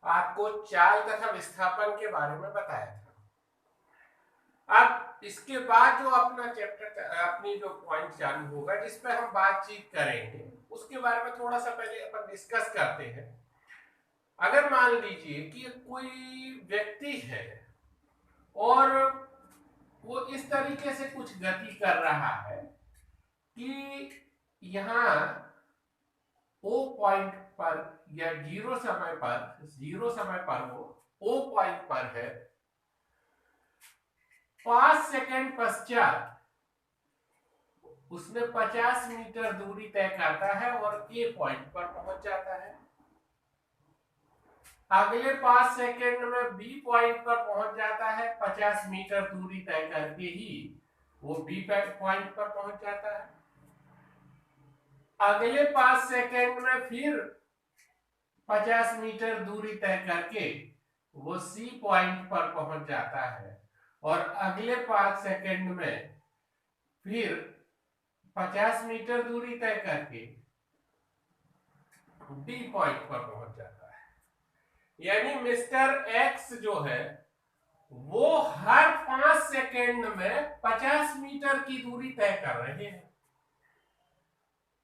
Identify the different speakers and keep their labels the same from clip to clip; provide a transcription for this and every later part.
Speaker 1: आपको चाल तथा विस्थापन के बारे में बताया था। अब इसके बाद जो अपना चैप्टर, अपनी जो पॉइंट चालू होगा जिस पे हम बातचीत करेंगे, उसके बारे में थोड़ा सा पहले अपन डिस्कस करते हैं। अगर मान लीजिए कि कोई व्यक्ति है और वो इस तरीके से कुछ गति कर रहा है कि यहाँ ओ पॉइंट पर या जीरो समय पर वो ओ पॉइंट पर है, 5 सेकंड पश्चात उसने 50 मीटर दूरी तय करता है और ए पॉइंट पर पहुंच जाता है। अगले 5 सेकंड में बी पॉइंट पर पहुंच जाता है, 50 मीटर दूरी तय करके ही वो बी पॉइंट पर पहुंच जाता है। अगले 5 सेकंड में फिर 50 मीटर दूरी तय करके वो सी पॉइंट पर पहुंच जाता है और अगले 5 सेकंड में फिर 50 मीटर दूरी तय करके डी पॉइंट पर पहुंच जाता है। यानी मिस्टर एक्स जो है वो हर 5 सेकंड में 50 मीटर की दूरी तय कर रहे हैं।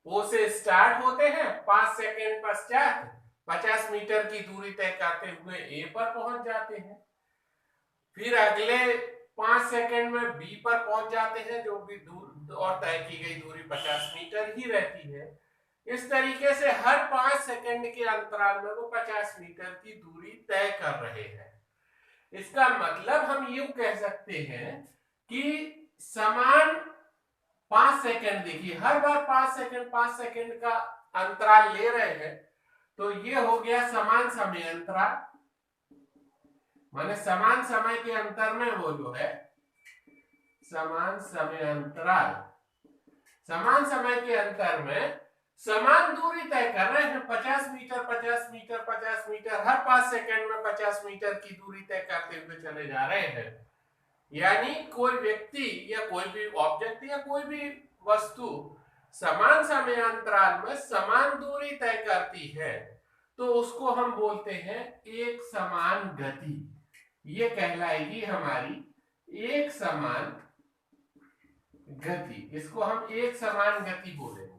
Speaker 1: ओ से स्टार्ट होते हैं, 5 सेकंड पश्चात 50 मीटर की दूरी तय करते हुए ए पर पहुंच जाते हैं। फिर अगले 5 सेकंड में बी पर पहुंच जाते हैं, जो भी दूर और तय की गई दूरी 50 मीटर ही रहती है। इस तरीके से हर 5 सेकंड के अंतराल में वो 50 मीटर की दूरी तय कर रहे हैं। इसका मतलब हम यूं कह सकते हैं कि समान 5 सेकंड, देखिए हर बार 5 सेकंड का अंतराल ले रहे हैं, तो ये हो गया समान समय अंतराल। माने समान समय के अंतर में वो जो है समान समय अंतराल, समान समय के अंतर में समान दूरी तय कर रहे हैं, 50 मीटर 50 मीटर 50 मीटर, हर 5 सेकंड में 50 मीटर की दूरी तय करते हुए चले जा रहे हैं। यानी कोई व्यक्ति या कोई भी ऑब्जेक्ट या कोई भी वस्तु समान समय अंतराल में समान दूरी तय करती है तो उसको हम बोलते हैं एक समान गति। ये कहलाएगी हमारी एक समान गति, इसको हम एक समान गति बोलेंगे।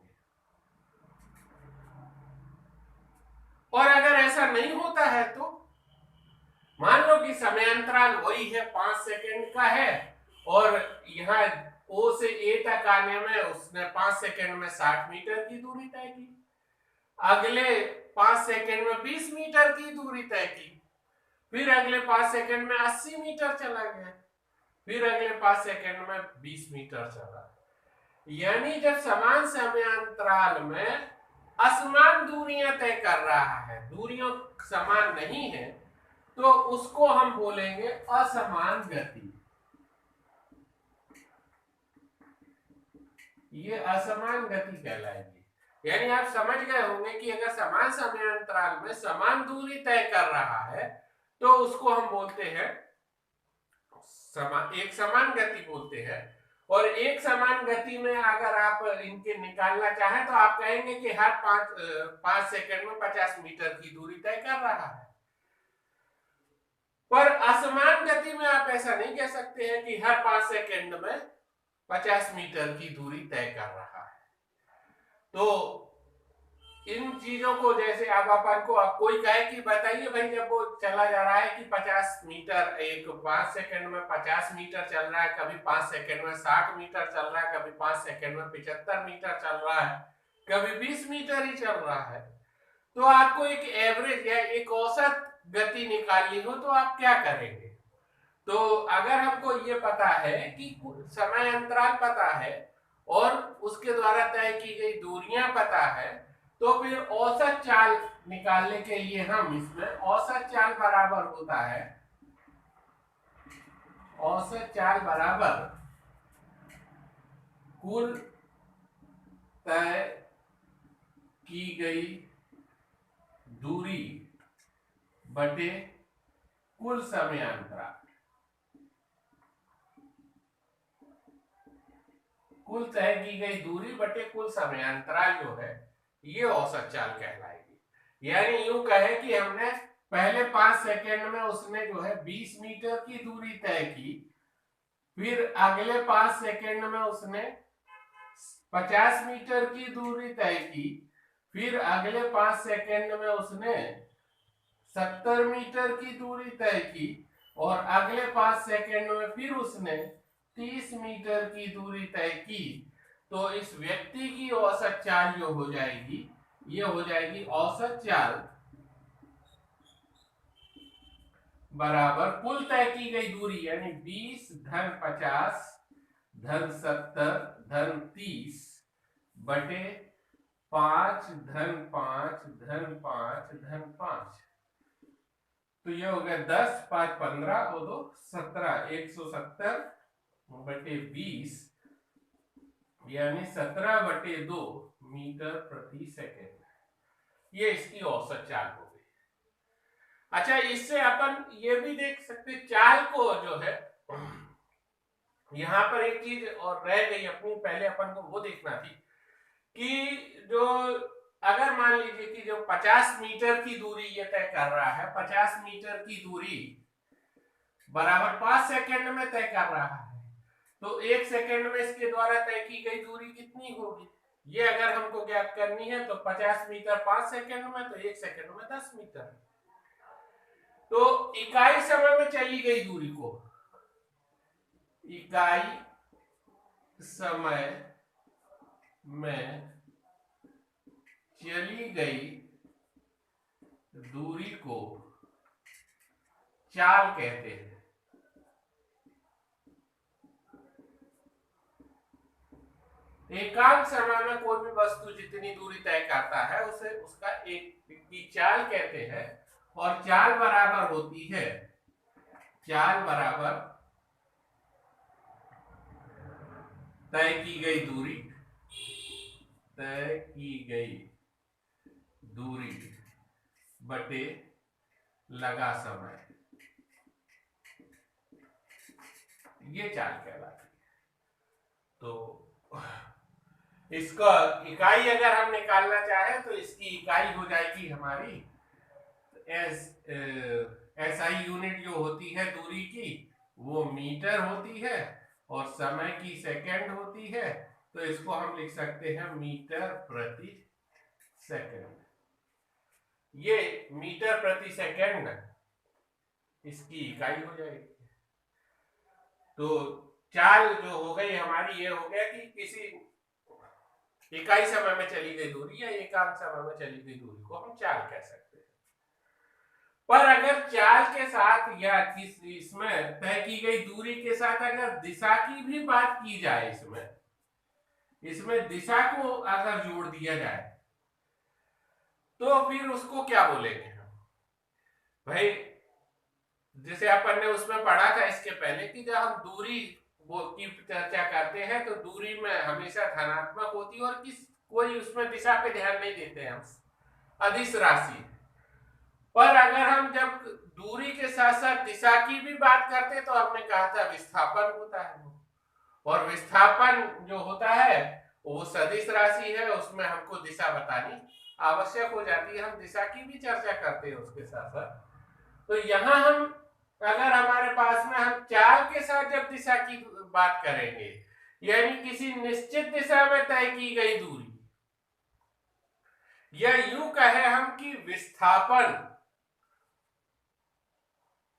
Speaker 1: और अगर ऐसा नहीं होता है तो मान लो कि समय अंतराल वही है, 5 सेकंड का है और यहाँ ओ से ए तक आने में उसने 5 सेकंड में 60 मीटर की दूरी तय की, अगले 5 सेकंड में 20 मीटर की दूरी तय की, फिर अगले 5 सेकंड में 80 मीटर चला गया, फिर अगले 5 सेकंड में 20 मीटर चला। यानी जब समान समय अंतराल में असमान दूरियां तय कर रहा है, दूरियां समान नहीं है, तो उसको हम बोलेंगे असमान गति। ये असमान गति कहलाएगी। यानी आप समझ गए होंगे कि अगर समान समय अंतराल में समान दूरी तय कर रहा है तो उसको हम बोलते हैं एक समान गति बोलते हैं। और एक समान गति में अगर आप इनके निकालना चाहें तो आप कहेंगे कि हर 5 सेकंड में 50 मीटर की दूरी तय कर रहा है। पर असमान गति में आप ऐसा नहीं कह सकते हैं कि हर 5 सेकंड में 50 मीटर की दूरी तय कर रहा है। तो इन चीजों को जैसे अब अपन को अब कोई कहे कि बताइए भाई, जब वो चला जा रहा है कि 50 मीटर, एक 5 सेकंड में 50 मीटर चल रहा है, कभी 5 सेकंड में 60 मीटर चल रहा है, कभी 5 सेकंड में 75 मीटर चल रहा है, कभी 20 मीटर ही चल रहा है, तो आपको एक एवरेज या एक औसत गति निकालनी हो तो आप क्या करेंगे? तो अगर हमको ये पता है कि समय अंतराल पता है और उसके द्वारा तय की गई दूरियां पता है, तो फिर औसत चाल निकालने के लिए हम इसमें औसत चाल बराबर होता है, औसत चाल बराबर कुल तय की गई दूरी बटे कुल समय अंतराल। कुल तय की गई दूरी बटे कुल समय अंतराल जो है ये औसत चाल कहलाएगी। यानी यूं कहे कि हमने पहले 5 सेकंड में उसने जो है 20 मीटर की दूरी तय की, फिर अगले 5 सेकंड में उसने 50 मीटर की दूरी तय की, फिर अगले 5 सेकंड में उसने 70 मीटर की दूरी तय की, और अगले 5 सेकंड में फिर उसने 30 मीटर की दूरी तय की। तो इस व्यक्ति की औसत चाल जो हो जाएगी, ये हो जाएगी औसत चाल बराबर कुल तय की गई दूरी, यानी 20 धन 50 धन 70 धन 30 बटे 5 धन 5 धन 5 धन 5। तो ये हो गया 10 5 15 और 2 17, 170 बटे 20 यानी 17 बटे 2 मीटर प्रति सेकेंड। ये इसकी औसत चाल हो गई। अच्छा, इससे अपन ये भी देख सकते चाल को जो है, यहां पर एक चीज और रह गई अपनी, पहले अपन को वो देखना थी कि जो अगर मान लीजिए कि जो 50 मीटर की दूरी ये तय कर रहा है, 50 मीटर की दूरी बराबर 5 सेकंड में तय कर रहा है, तो 1 सेकंड में इसके द्वारा तय की गई दूरी कितनी होगी, ये अगर हमको ज्ञात करनी है तो 50 मीटर 5 सेकंड में, तो 1 सेकंड में 10 मीटर। तो इकाई समय में चली गई दूरी को इकाई समय में चली गई दूरी को चाल कहते हैं। एकांक समय में कोई भी वस्तु जितनी दूरी तय करता है उसे उसका एक की चाल कहते हैं, और चाल बराबर होती है, चाल बराबर तय की गई दूरी, तय की गई दूरी बटे लगा समय, ये चाल कहलाती है। तो इसका इकाई अगर हम निकालना चाहे तो इसकी इकाई हो जाएगी हमारी एसआई यूनिट जो होती है दूरी की, वो मीटर होती है, और समय की सेकंड होती है, तो इसको हम लिख सकते हैं मीटर प्रति सेकंड। ये मीटर प्रति सेकंड इसकी इकाई हो जाएगी। तो चाल जो हो गई हमारी, ये हो गया कि किसी इकाई समय में चली गई दूरी या एकांक समय में चली गई दूरी को हम चाल कह सकते हैं। पर अगर चाल के साथ या इसमें तय की गई दूरी के साथ अगर दिशा की भी बात की जाए, इसमें दिशा को अगर जोड़ दिया जाए, तो फिर उसको क्या बोलेंगे हम भाई, जैसे अपन ने उसमें पढ़ा था इसके पहले कि जब हम दूरी की चर्चा करते हैं तो दूरी में हमेशा धनात्मक होती है और कोई उसमें दिशा पे ध्यान नहीं देते हैं हम, अदिश राशि। पर अगर हम जब दूरी के साथ साथ दिशा की भी बात करते तो हमने कहा था विस्थापन होता है, और विस्थापन जो होता है वो सदिश राशि है, उसमें हमको दिशा बतानी आवश्यक हो जाती है, हम दिशा की भी चर्चा करते हैं उसके साथ साथ। तो यहाँ हम अगर हमारे पास में हम चाल के साथ जब दिशा की बात करेंगे, यानी किसी निश्चित दिशा में तय की गई दूरी, या यूं कहे हम कि विस्थापन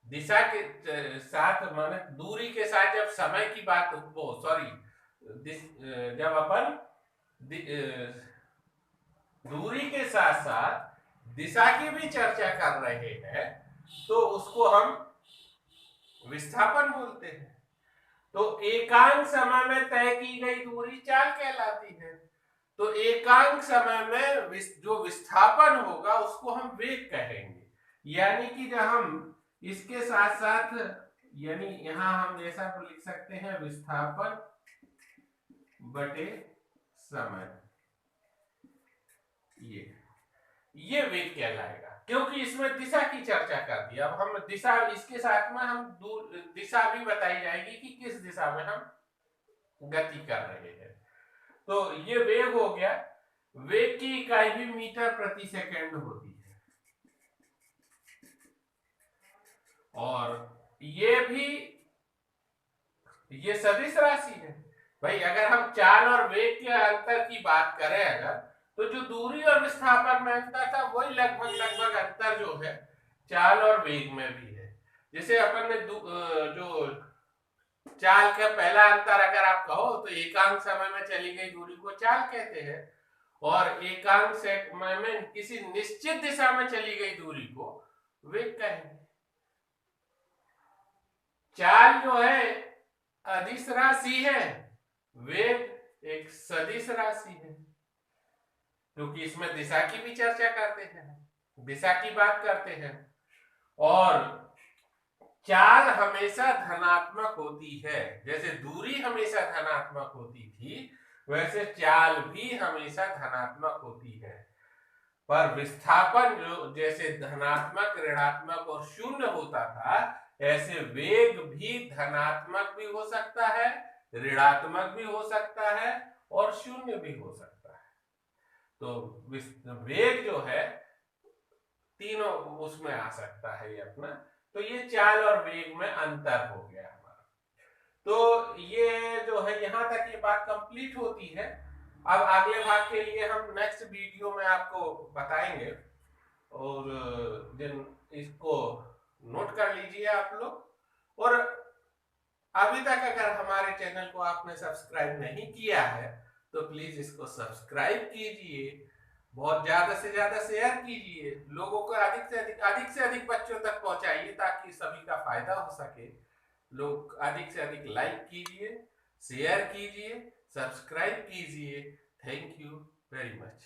Speaker 1: दिशा के साथ माने दूरी के साथ जब समय की बात जब अपन दूरी के साथ साथ दिशा की भी चर्चा कर रहे हैं तो उसको हम विस्थापन बोलते हैं। तो एकांक समय में तय की गई दूरी चाल कहलाती है। तो एकांक समय में जो विस्थापन होगा उसको हम वेग कहेंगे, यानी कि जब हम इसके साथ साथ, यानी यहां हम ऐसा लिख सकते हैं विस्थापन बटे समय, ये वेग कहलाएगा, क्योंकि इसमें दिशा की चर्चा कर दी। अब हम दिशा, इसके साथ में हम दिशा भी बताई जाएगी कि किस दिशा में हम गति कर रहे हैं। तो ये वेग हो गया। वेग की इकाई भी मीटर प्रति सेकंड होती है। और ये सदिश राशि है भाई। अगर हम चाल और वेग के अंतर की बात करें अगर, तो जो दूरी और विस्थापन में अंतर था वही लगभग लगभग अंतर जो है चाल और वेग में भी है। जैसे अपन ने जो चाल का पहला अंतर अगर आप कहो तो एकांक समय में चली गई दूरी को चाल कहते हैं, और एकांक समय में किसी निश्चित दिशा में चली गई दूरी को वेग कहेंगे। चाल जो है अदिश राशि है, वेग एक सदिश राशि है, क्योंकि इसमें दिशा की भी चर्चा करते हैं, दिशा की बात करते हैं। और चाल हमेशा धनात्मक होती है, जैसे दूरी हमेशा धनात्मक होती थी वैसे चाल भी हमेशा धनात्मक होती है। पर विस्थापन जो जैसे धनात्मक, ऋणात्मक और शून्य होता था, ऐसे वेग भी धनात्मक भी हो सकता है, ऋणात्मक भी हो सकता है और शून्य भी हो सकता है। तो वेग जो है तीनों उसमें आ सकता है ये अपना। तो ये चाल और वेग में अंतर हो गया हमारा। तो ये जो है यहां तक ये बात कंप्लीट होती है। अब अगले भाग के लिए हम नेक्स्ट वीडियो में आपको बताएंगे, और जिन इसको नोट कर लीजिए आप लोग। और अभी तक अगर हमारे चैनल को आपने सब्सक्राइब नहीं किया है तो प्लीज इसको सब्सक्राइब कीजिए, बहुत ज्यादा से ज्यादा शेयर कीजिए, लोगों को अधिक से अधिक बच्चों तक पहुंचाइए ताकि सभी का फायदा हो सके। लोग अधिक से अधिक लाइक कीजिए, शेयर कीजिए, सब्सक्राइब कीजिए। Thank you very much.